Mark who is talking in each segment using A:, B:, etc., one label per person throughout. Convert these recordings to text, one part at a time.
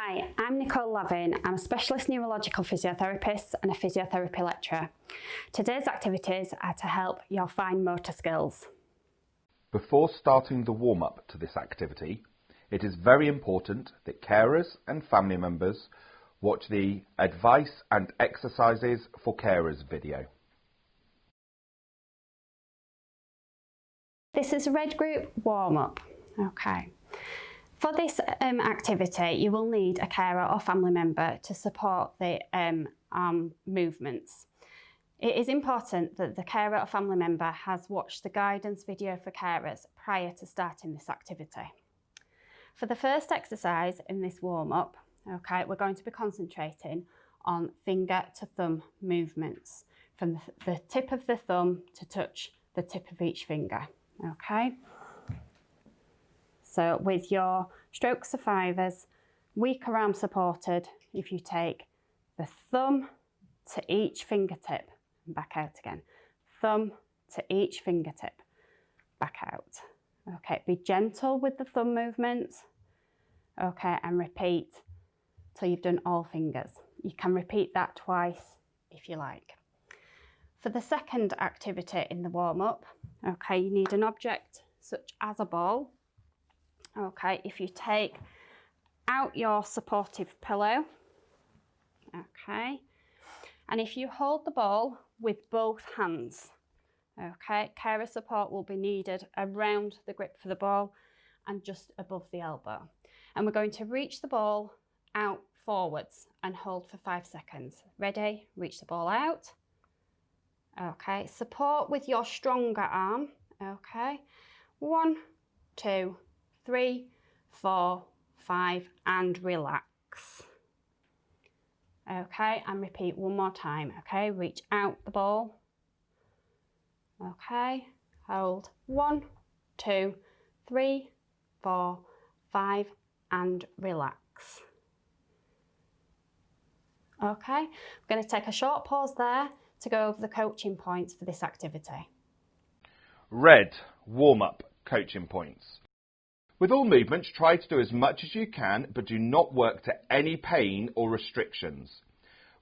A: Hi, I'm Nicole Lavin. I'm a specialist neurological physiotherapist and a physiotherapy lecturer. Today's activities are to help your fine motor skills.
B: Before starting the warm-up to this activity, it is very important that carers and family members watch the Advice and Exercises for Carers video.
A: This is a red group warm-up. Okay. For this activity, you will need a carer or family member to support the arm movements. It is important that the carer or family member has watched the guidance video for carers prior to starting this activity. For the first exercise in this warm-up, okay, we're going to be concentrating on finger to thumb movements from the tip of the thumb to touch the tip of each finger, okay? So with your stroke survivors, weaker arm supported, if you take the thumb to each fingertip and back out again. Thumb to each fingertip, back out. Okay, be gentle with the thumb movements. Okay, and repeat till you've done all fingers. You can repeat that twice if you like. For the second activity in the warm-up, okay, you need an object such as a ball. Okay, if you take out your supportive pillow, okay, and if you hold the ball with both hands, okay, carer support will be needed around the grip for the ball and just above the elbow. And we're going to reach the ball out forwards and hold for 5 seconds. Ready? Reach the ball out. Okay, support with your stronger arm. Okay, 1, 2, 3, 4, 5, and relax. Okay, and repeat one more time. Okay, reach out the ball. Okay, hold 1, 2, 3, 4, 5, and relax. Okay, we're going to take a short pause there to go over the coaching points for this activity.
B: Red warm-up coaching points. With all movements, try to do as much as you can, but do not work to any pain or restrictions.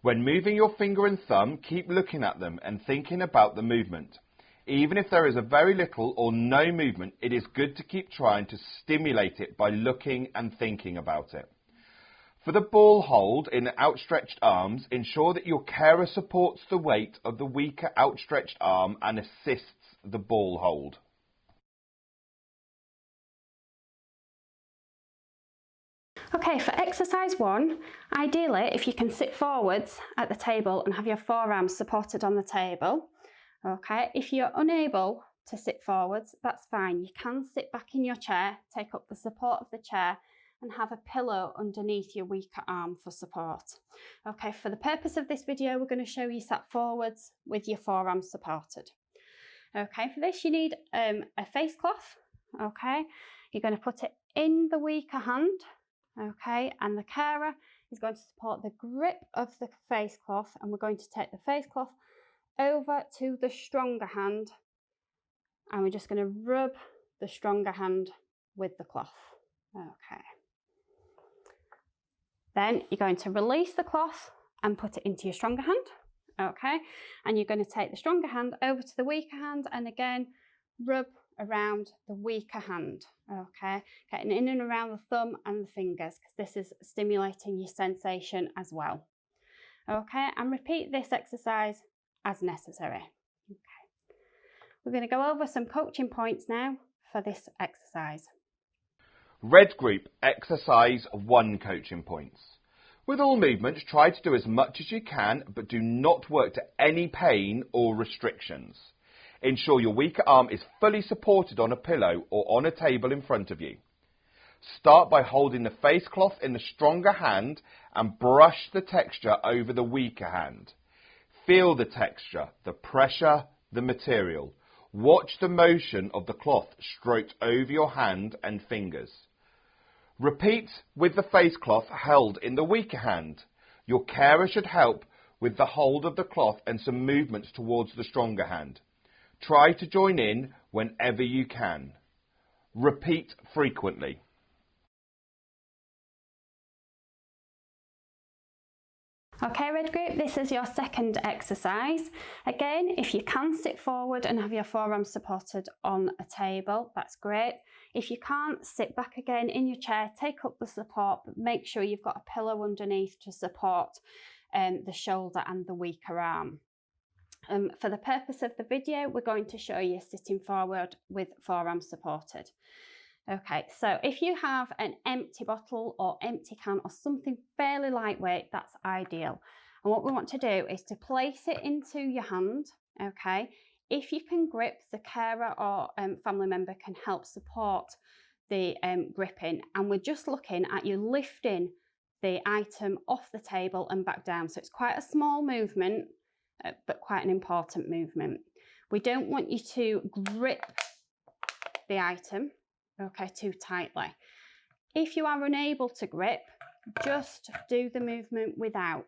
B: When moving your finger and thumb, keep looking at them and thinking about the movement. Even if there is a very little or no movement, it is good to keep trying to stimulate it by looking and thinking about it. For the ball hold in outstretched arms, ensure that your carer supports the weight of the weaker outstretched arm and assists the ball hold.
A: Okay, for exercise 1, ideally if you can sit forwards at the table and have your forearms supported on the table. Okay, if you're unable to sit forwards, that's fine. You can sit back in your chair, take up the support of the chair and have a pillow underneath your weaker arm for support. Okay, for the purpose of this video, we're going to show you sat forwards with your forearms supported. Okay, for this you need a face cloth. Okay, you're going to put it in the weaker hand. Okay, and the carer is going to support the grip of the face cloth, and we're going to take the face cloth over to the stronger hand, and we're just going to rub the stronger hand with the cloth. Okay. Then you're going to release the cloth and put it into your stronger hand. Okay, and you're going to take the stronger hand over to the weaker hand and again rub around the weaker hand. Okay, getting in and around the thumb and the fingers because this is stimulating your sensation as well. Okay, and repeat this exercise as necessary. Okay, we're going to go over some coaching points now for this exercise.
B: Red group exercise 1 coaching points. With all movements, try to do as much as you can, but do not work to any pain or restrictions. Ensure your weaker arm is fully supported on a pillow or on a table in front of you. Start by holding the face cloth in the stronger hand and brush the texture over the weaker hand. Feel the texture, the pressure, the material. Watch the motion of the cloth stroked over your hand and fingers. Repeat with the face cloth held in the weaker hand. Your carer should help with the hold of the cloth and some movements towards the stronger hand. Try to join in whenever you can. Repeat frequently.
A: Okay, red group, this is your second exercise. Again, if you can sit forward and have your forearms supported on a table, that's great. If you can't, sit back again in your chair, take up the support, but make sure you've got a pillow underneath to support the shoulder and the weaker arm. For the purpose of the video, we're going to show you sitting forward with forearms supported. Okay, so if you have an empty bottle or empty can or something fairly lightweight, that's ideal. And what we want to do is to place it into your hand, okay? If you can grip, the carer or family member can help support the gripping. And we're just looking at you lifting the item off the table and back down. So it's quite a small movement, but quite an important movement. We don't want you to grip the item, okay, too tightly. If you are unable to grip, just do the movement without,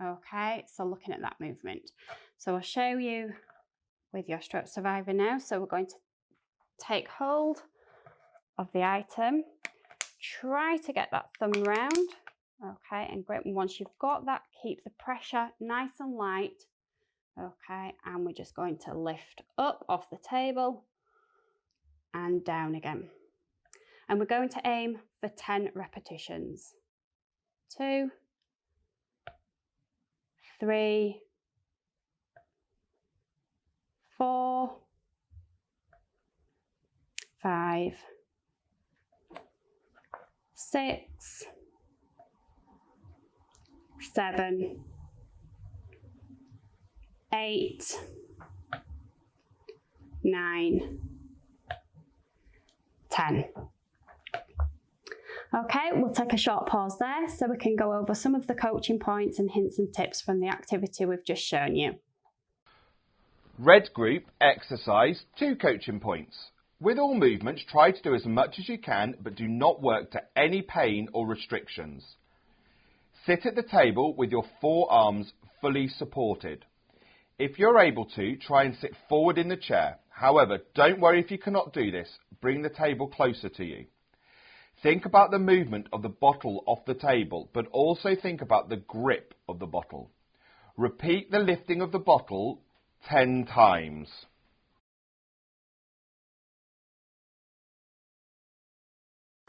A: okay? So looking at that movement. So I'll show you with your stroke survivor now. So we're going to take hold of the item, try to get that thumb round, okay, and grip. And once you've got that, keep the pressure nice and light, okay, and we're just going to lift up off the table and down again. And we're going to aim for 10 repetitions. 2, 3, 4, 5, 6, 7, 8, 9, 10. Okay, we'll take a short pause there so we can go over some of the coaching points and hints and tips from the activity we've just shown you.
B: Red group, exercise, 2 coaching points. With all movements, try to do as much as you can, but do not work to any pain or restrictions. Sit at the table with your forearms fully supported. If you're able to, try and sit forward in the chair. However, don't worry if you cannot do this. Bring the table closer to you. Think about the movement of the bottle off the table, but also think about the grip of the bottle. Repeat the lifting of the bottle 10 times.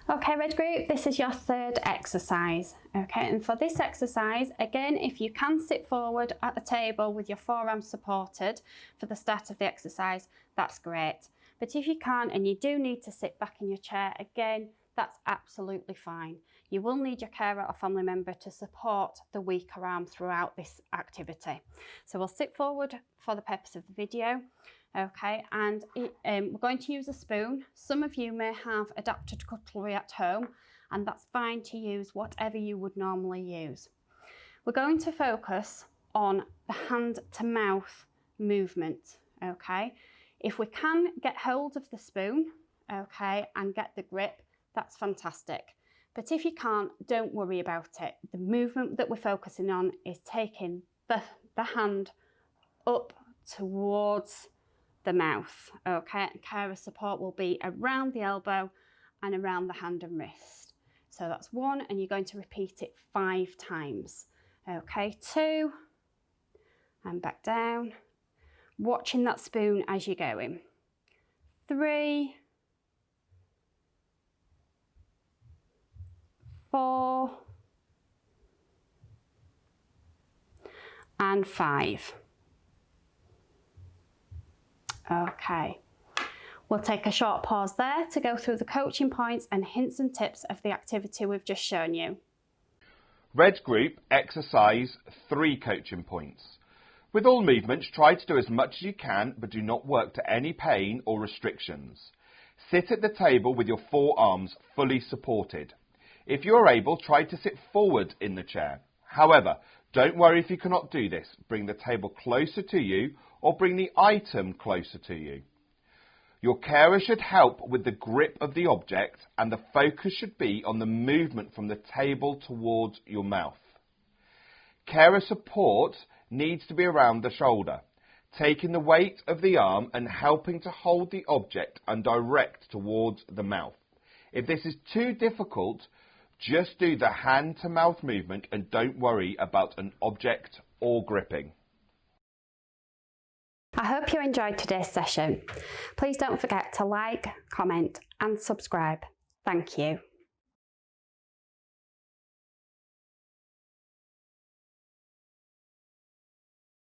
A: Okay, red group, this is your third exercise. Okay, and for this exercise, again, if you can sit forward at the table with your forearms supported for the start of the exercise, that's great. But if you can't and you do need to sit back in your chair, again, that's absolutely fine. You will need your carer or family member to support the weaker arm throughout this activity. So we'll sit forward for the purpose of the video. Okay, and we're going to use a spoon. Some of you may have adapted cutlery at home, and that's fine to use whatever you would normally use. We're going to focus on the hand to mouth movement, okay? If we can get hold of the spoon, okay, and get the grip, that's fantastic. But if you can't, don't worry about it. The movement that we're focusing on is taking the hand up towards the mouth, okay? And carer support will be around the elbow and around the hand and wrist. So that's 1, and you're going to repeat it 5 times. Okay, 2, and back down. Watching that spoon as you're going. 3, 4, and 5. Okay, we'll take a short pause there to go through the coaching points and hints and tips of the activity we've just shown you.
B: Red group, exercise, 3 coaching points. With all movements, try to do as much as you can, but do not work to any pain or restrictions. Sit at the table with your forearms fully supported. If you're able, try to sit forward in the chair. However, don't worry if you cannot do this. Bring the table closer to you or bring the item closer to you. Your carer should help with the grip of the object, and the focus should be on the movement from the table towards your mouth. Carer support needs to be around the shoulder, taking the weight of the arm and helping to hold the object and direct towards the mouth. If this is too difficult, Just do the hand-to-mouth movement and don't worry about an object or gripping.
A: I hope you enjoyed today's session. Please don't forget to like, comment and subscribe. Thank you.